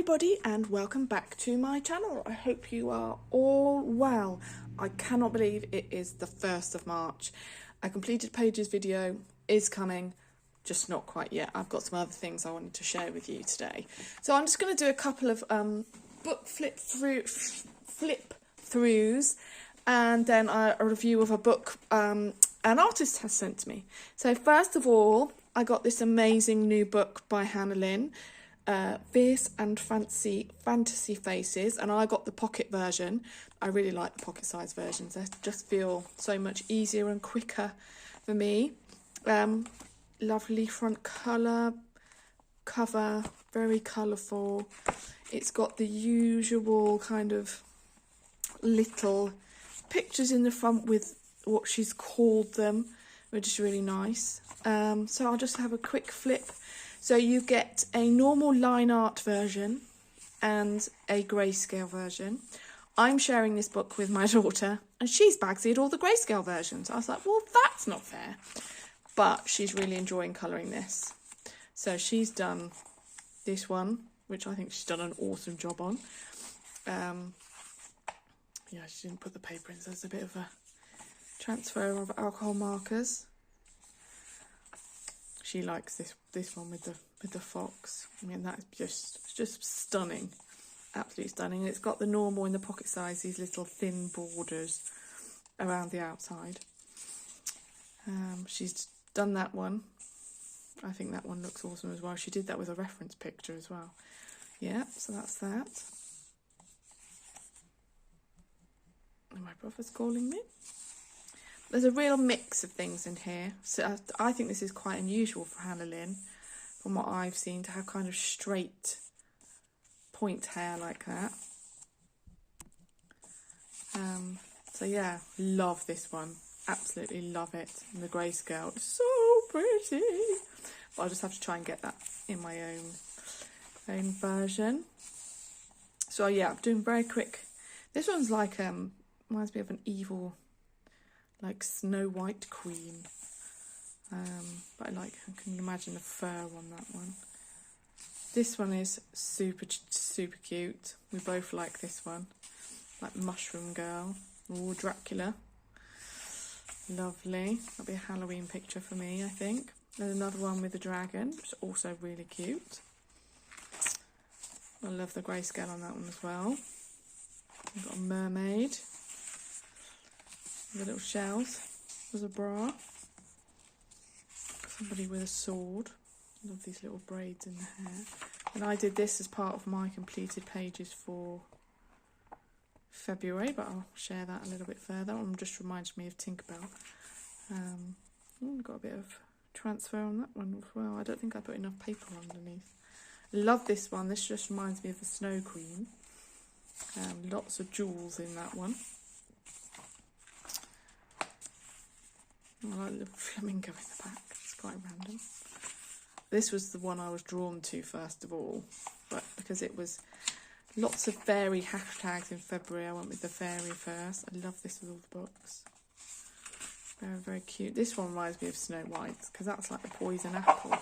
everybody and welcome back to my channel. I hope you are all well. I cannot believe it is the 1st of March. A completed pages video is coming, just not quite yet. I've got some other things I wanted to share with you today. So I'm just going to do a couple of book flip throughs and then a review of a book an artist has sent to me. So first of all, I got this amazing new book by Lynn, Fierce and Fantasy Faces, and I got the pocket version. I really like the pocket size versions. They just feel so much easier and quicker for me. Lovely front cover, very colourful. It's got the usual kind of little pictures in the front with what she's called them, which is really nice. So I'll just have a quick flip. So you get a normal line art version and a grayscale version. I'm sharing this book with my daughter and she's bagsied all the grayscale versions. I was like, well, that's not fair. But she's really enjoying colouring this. So she's done this one, which I think she's done an awesome job on. Yeah, she didn't put the paper in, so there's a bit of a transfer of alcohol markers. She likes this one with the fox. I mean, that's just stunning, absolutely stunning. And it's got the normal in the pocket size, these little thin borders around the outside. She's done that one. I think that one looks awesome as well. She did that with a reference picture as well. Yeah, so that's that. And my brother's calling me. There's a real mix of things in here. So I think this is quite unusual for Lynn, from what I've seen, to have kind of straight point hair like that. So yeah, love this one. Absolutely love it. And the grayscale is so pretty. But I'll just have to try and get that in my own version. So yeah, I'm doing very quick. This one's like, reminds me of an evil, like Snow White queen, but I can imagine the fur on that one. This one is super cute. We both like this one, like Mushroom Girl or Dracula. Lovely. That'll be a Halloween picture for me, I think. There's another one with a dragon, which is also really cute. I love the grayscale on that one as well. We've got a mermaid. The little shells. There's a bra. Somebody with a sword. Love these little braids in the hair. And I did this as part of my completed pages for February, but I'll share that a little bit further. It just reminds me of Tinkerbell. Got a bit of transfer on that one as well. I don't think I put enough paper underneath. Love this one. This just reminds me of the Snow Queen. Lots of jewels in that one. I like the flamingo in the back. It's quite random. This was the one I was drawn to first of all, but because it was lots of fairy hashtags in February, I went with the fairy first. I love this with all the books. Very, very cute. This one reminds me of Snow White because that's like the poison apple.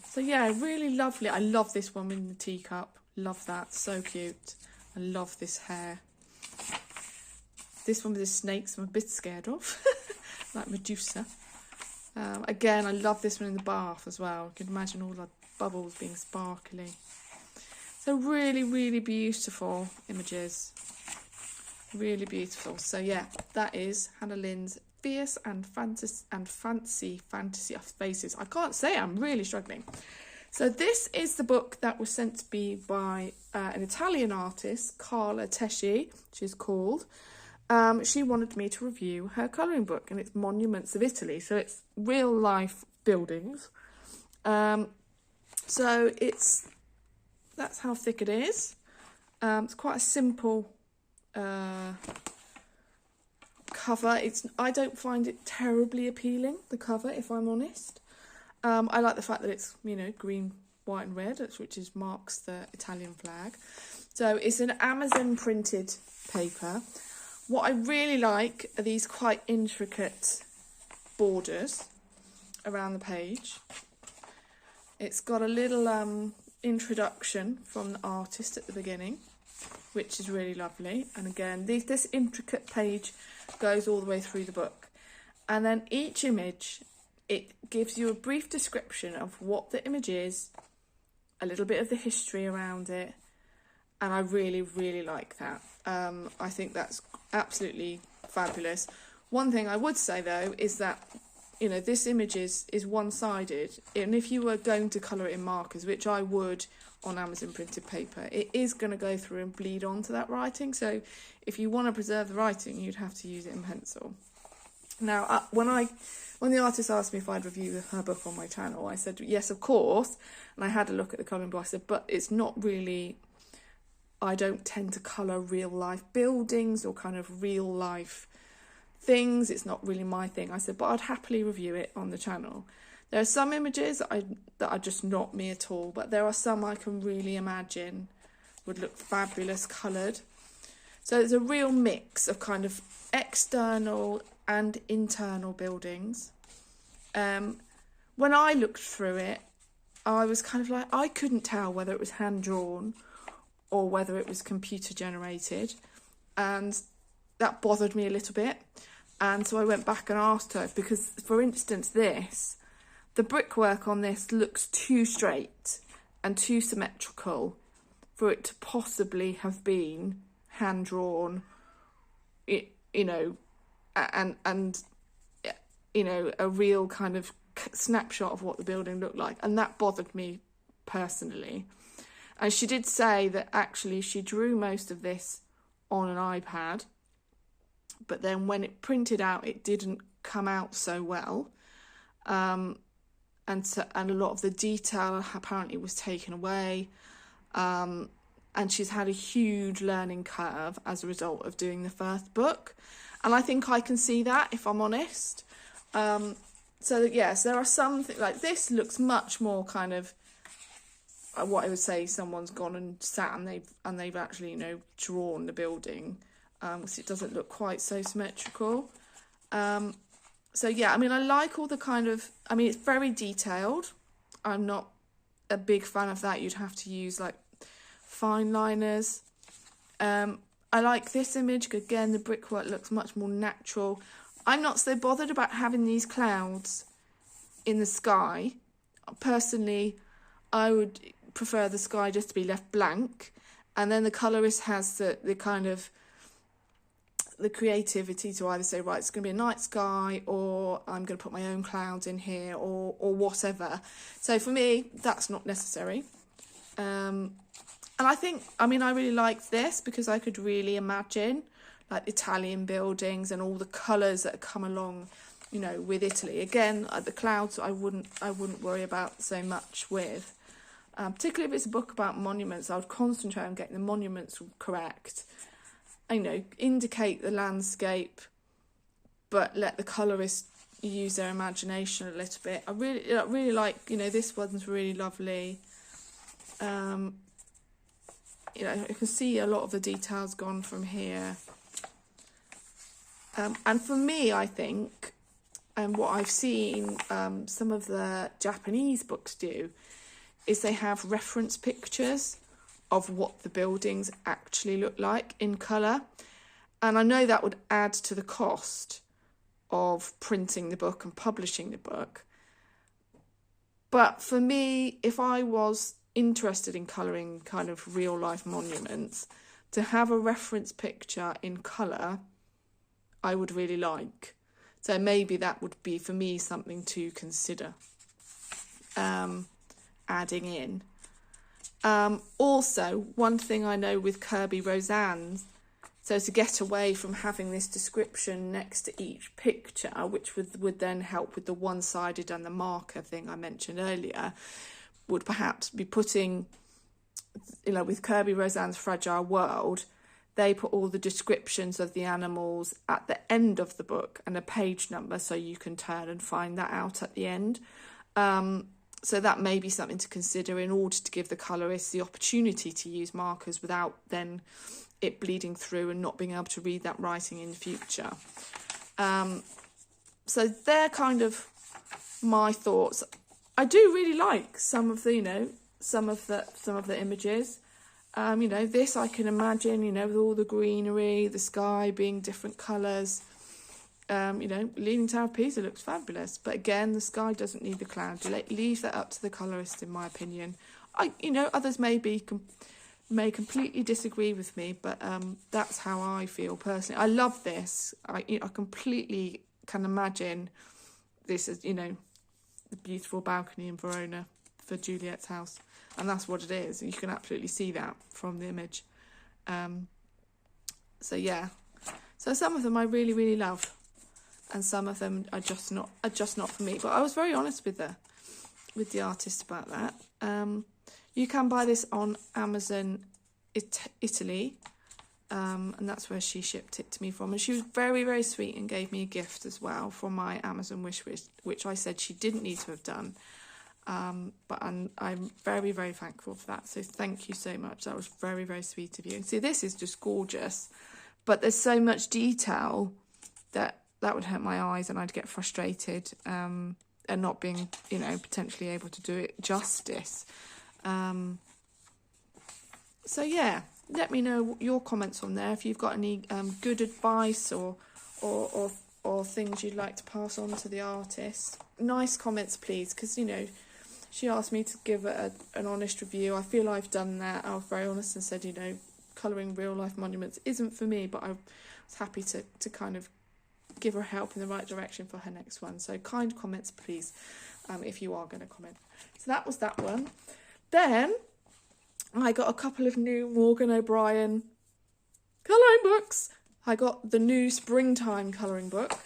So yeah, really lovely. I love this one in the teacup. Love that. So cute. I love this hair. This one with the snakes I'm a bit scared of. Like Medusa. Again, I love this one in the bath as well. You can imagine all the bubbles being sparkly. So really, really beautiful images. Really beautiful. So yeah, that is Lynn's Fierce and Fantasy Faces. I can't say it, I'm really struggling. So this is the book that was sent to me by an Italian artist, Carla Teschi, she's called. She wanted me to review her colouring book, and it's Monuments of Italy, so it's real life buildings. So that's how thick it is. It's quite a simple cover. I don't find it terribly appealing, the cover, if I'm honest. I like the fact that it's, green, white and red, which marks the Italian flag. So it's an Amazon printed paper. What I really like are these quite intricate borders around the page. It's got a little introduction from the artist at the beginning, which is really lovely. And again, this intricate page goes all the way through the book. And then each image, it gives you a brief description of what the image is, a little bit of the history around it. And I really, really like that. I think that's absolutely fabulous. One thing I would say, though, is that, you know, this image is one-sided. And if you were going to colour it in markers, which I would on Amazon printed paper, it is going to go through and bleed onto that writing. So if you want to preserve the writing, you'd have to use it in pencil. Now, when the artist asked me if I'd review her book on my channel, I said, yes, of course. And I had a look at the colouring book. I said, but it's not really... I don't tend to colour real life buildings or kind of real life things. It's not really my thing. I said, but I'd happily review it on the channel. There are some images that are just not me at all, but there are some I can really imagine would look fabulous coloured. So there's a real mix of kind of external and internal buildings. When I looked through it, I was kind of like, I couldn't tell whether it was hand drawn or whether it was computer generated, and that bothered me a little bit. And so I went back and asked her, because for instance the brickwork on this looks too straight and too symmetrical for it to possibly have been hand drawn, you know, and you know, a real kind of snapshot of what the building looked like, and that bothered me personally. And she did say that actually she drew most of this on an iPad, but then when it printed out, it didn't come out so well. And a lot of the detail apparently was taken away. And she's had a huge learning curve as a result of doing the first book. And I think I can see that, if I'm honest. So yes, there are some things, like this looks much more kind of, what I would say someone's gone and sat and they've actually, you know, drawn the building, because it doesn't look quite so symmetrical. So yeah, I mean, I like all the kind of, I mean, it's very detailed. I'm not a big fan of that. You'd have to use like fine liners. I like this image. Again, the brickwork looks much more natural. I'm not so bothered about having these clouds in the sky. Personally, I would prefer the sky just to be left blank, and then the colourist has the kind of the creativity to either say, right, it's going to be a night sky, or I'm going to put my own clouds in here, or whatever. So for me, that's not necessary. And I think, I mean, I really liked this because I could really imagine like Italian buildings and all the colours that come along, you know, with Italy. Again, the clouds I wouldn't worry about so much with. Particularly if it's a book about monuments, I would concentrate on getting the monuments correct. You know, indicate the landscape, but let the colourist use their imagination a little bit. I really like, you know, this one's really lovely. You know, you can see a lot of the details gone from here. And for me, I think, and what I've seen some of the Japanese books do, is they have reference pictures of what the buildings actually look like in colour. And I know that would add to the cost of printing the book and publishing the book. But for me, if I was interested in colouring kind of real life monuments, to have a reference picture in colour, I would really like. So maybe that would be, for me, something to consider adding in. Also, one thing I know with Kirby Roseanne's, so to get away from having this description next to each picture, which would then help with the one-sided and the marker thing I mentioned earlier, would perhaps be putting, you know, with Kirby Roseanne's Fragile World, they put all the descriptions of the animals at the end of the book and a page number, so you can turn and find that out at the end. So that may be something to consider in order to give the colourists the opportunity to use markers without then it bleeding through and not being able to read that writing in the future. So they're kind of my thoughts. I do really like some of the, you know, some of the images. You know, this I can imagine, you know, with all the greenery, the sky being different colours. You know, Leaning Tower of Pisa looks fabulous, but again, the sky doesn't need the cloud. Leave that up to the colourist, in my opinion. You know, others may completely disagree with me, but that's how I feel personally. I love this. I completely can imagine this as, you know, the beautiful balcony in Verona for Juliet's house, and that's what it is. You can absolutely see that from the image. So yeah, so some of them I really, really love, and some of them are just not for me. But I was very honest with the artist about that. You can buy this on Amazon Italy, and that's where she shipped it to me from. And she was very, very sweet and gave me a gift as well from my Amazon wish list, which I said she didn't need to have done. But I'm very, very thankful for that. So thank you so much. That was very, very sweet of you. And see, this is just gorgeous, but there's so much detail that would hurt my eyes, and I'd get frustrated, and not being, you know, potentially able to do it justice. So yeah, let me know your comments on there if you've got any good advice or things you'd like to pass on to the artist. Nice comments, please, because, you know, she asked me to give an honest review. I feel I've done that. I was very honest and said, you know, colouring real life monuments isn't for me, but I was happy to kind of give her help in the right direction for her next one. So kind comments, please, if you are going to comment. So that was that one. Then I got a couple of new Morgan O'Brien colouring books. I got the new springtime colouring book.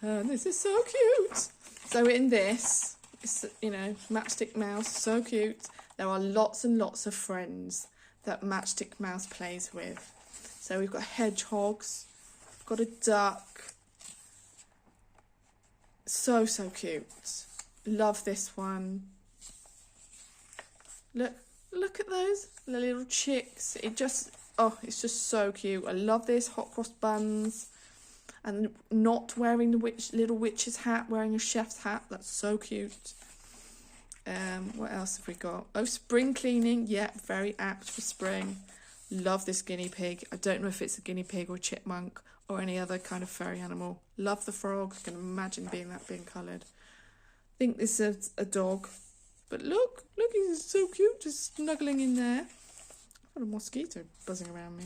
This is so cute. So in this, it's, you know, Matchstick Mouse, so cute. There are lots and lots of friends that Matchstick Mouse plays with. So we've got hedgehogs, got a duck. So cute. Love this one. Look at those, the little chicks. It's just so cute. I love this hot cross buns, and not wearing the little witch's hat, wearing a chef's hat. That's so cute. What else have we got? Oh, spring cleaning. Yeah, very apt for spring. Love this guinea pig. I don't know if it's a guinea pig or chipmunk or any other kind of furry animal. Love the frog. I can imagine being coloured. I think this is a dog. But look, he's so cute, just snuggling in there. I've got a mosquito buzzing around me.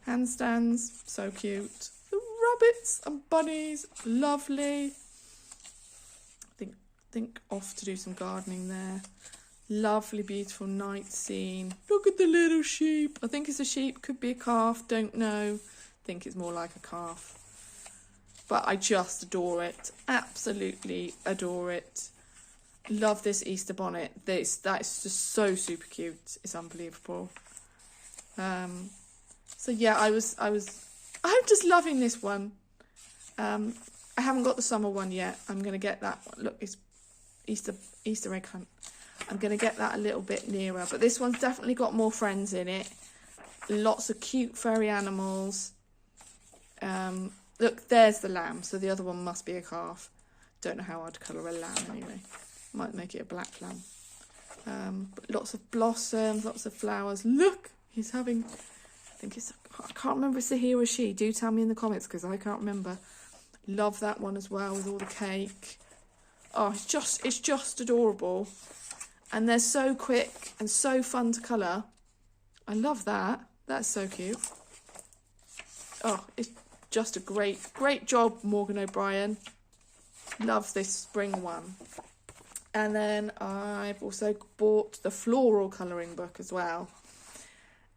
Handstands, so cute. The rabbits and bunnies, lovely. Think off to do some gardening there. Lovely, beautiful night scene. Look at the little sheep. I think it's a sheep, could be a calf, don't know. I think it's more like a calf. But I just adore it. Absolutely adore it. Love this Easter bonnet. That's just so super cute. It's unbelievable. So yeah, I'm just loving this one. I haven't got the summer one yet. I'm gonna get that one. Look, it's Easter egg hunt. I'm gonna get that a little bit nearer. But this one's definitely got more friends in it. Lots of cute furry animals. Look, there's the lamb. So the other one must be a calf. Don't know how I'd colour a lamb anyway. Might make it a black lamb. But lots of blossoms, lots of flowers. Look, he's having, I can't remember if it's a he or a she. Do tell me in the comments, because I can't remember. Love that one as well, with all the cake. Oh, it's just adorable. And they're so quick and so fun to colour. I love that. That's so cute. Oh, it's just a great job, Morgan O'Brien. Love this spring one. And then I've also bought the Floral colouring book as well.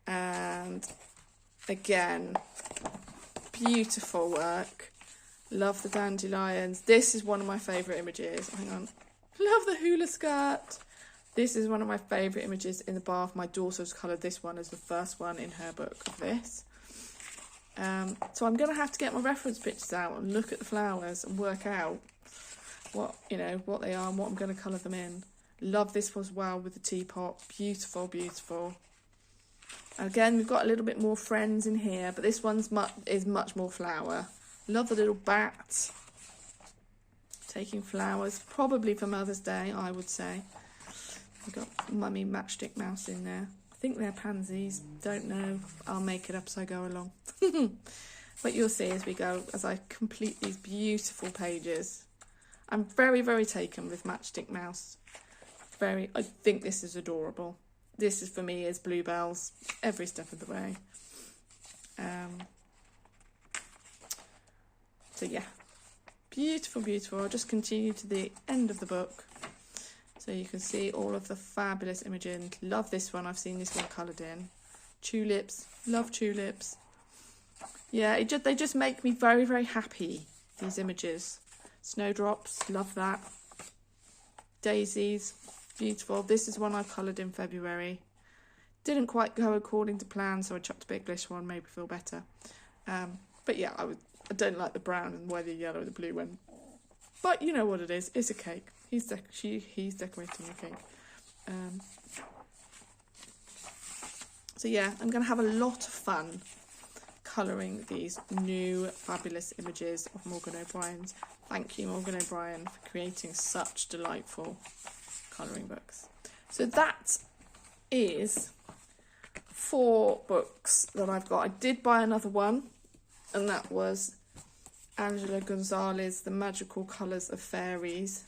And again, beautiful work. Love the dandelions. This is one of my favourite images. Hang on. Love the hula skirt. This is one of my favourite images in the bath. My daughter's coloured this one as the first one in her book of this. So I'm going to have to get my reference pictures out and look at the flowers and work out what they are and what I'm going to colour them in. Love this as well with the teapot. Beautiful, beautiful. Again, we've got a little bit more friends in here, but this one's is much more flower. Love the little bat taking flowers, probably for Mother's Day, I would say. We've got Mummy Matchstick Mouse in there. I think they're pansies. Don't know. I'll make it up as I go along. But you'll see as we go, as I complete these beautiful pages. I'm very, very taken with Matchstick Mouse. I think this is adorable. This is, for me, is bluebells every step of the way. So yeah, beautiful, beautiful. I'll just continue to the end of the book so you can see all of the fabulous images. Love this one. I've seen this one coloured in. Tulips, love tulips. Yeah, they just make me very, very happy, these images. Snowdrops, love that. Daisies, beautiful. This is one I coloured in February. Didn't quite go according to plan, so I chucked a bit glitter on, made me feel better. But yeah, I don't like the brown and why the yellow and the blue went. But you know what it is. It's a cake. He's decorating the cake. So yeah, I'm going to have a lot of fun colouring these new fabulous images of Morgan O'Brien's. Thank you, Morgan O'Brien, for creating such delightful colouring books. So that is 4 books that I've got. I did buy another one, and that was Angela Gonzalez, The Magical Colours of Fairies.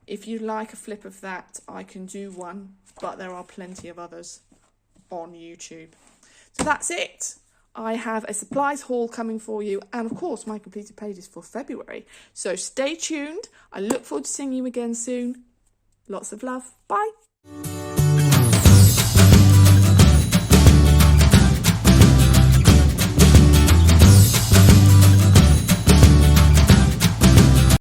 If you like a flip of that, I can do one, but there are plenty of others on YouTube. So that's it. I have a supplies haul coming for you, and of course my completed pages for February. So stay tuned. I look forward to seeing you again soon. Lots of love. Bye.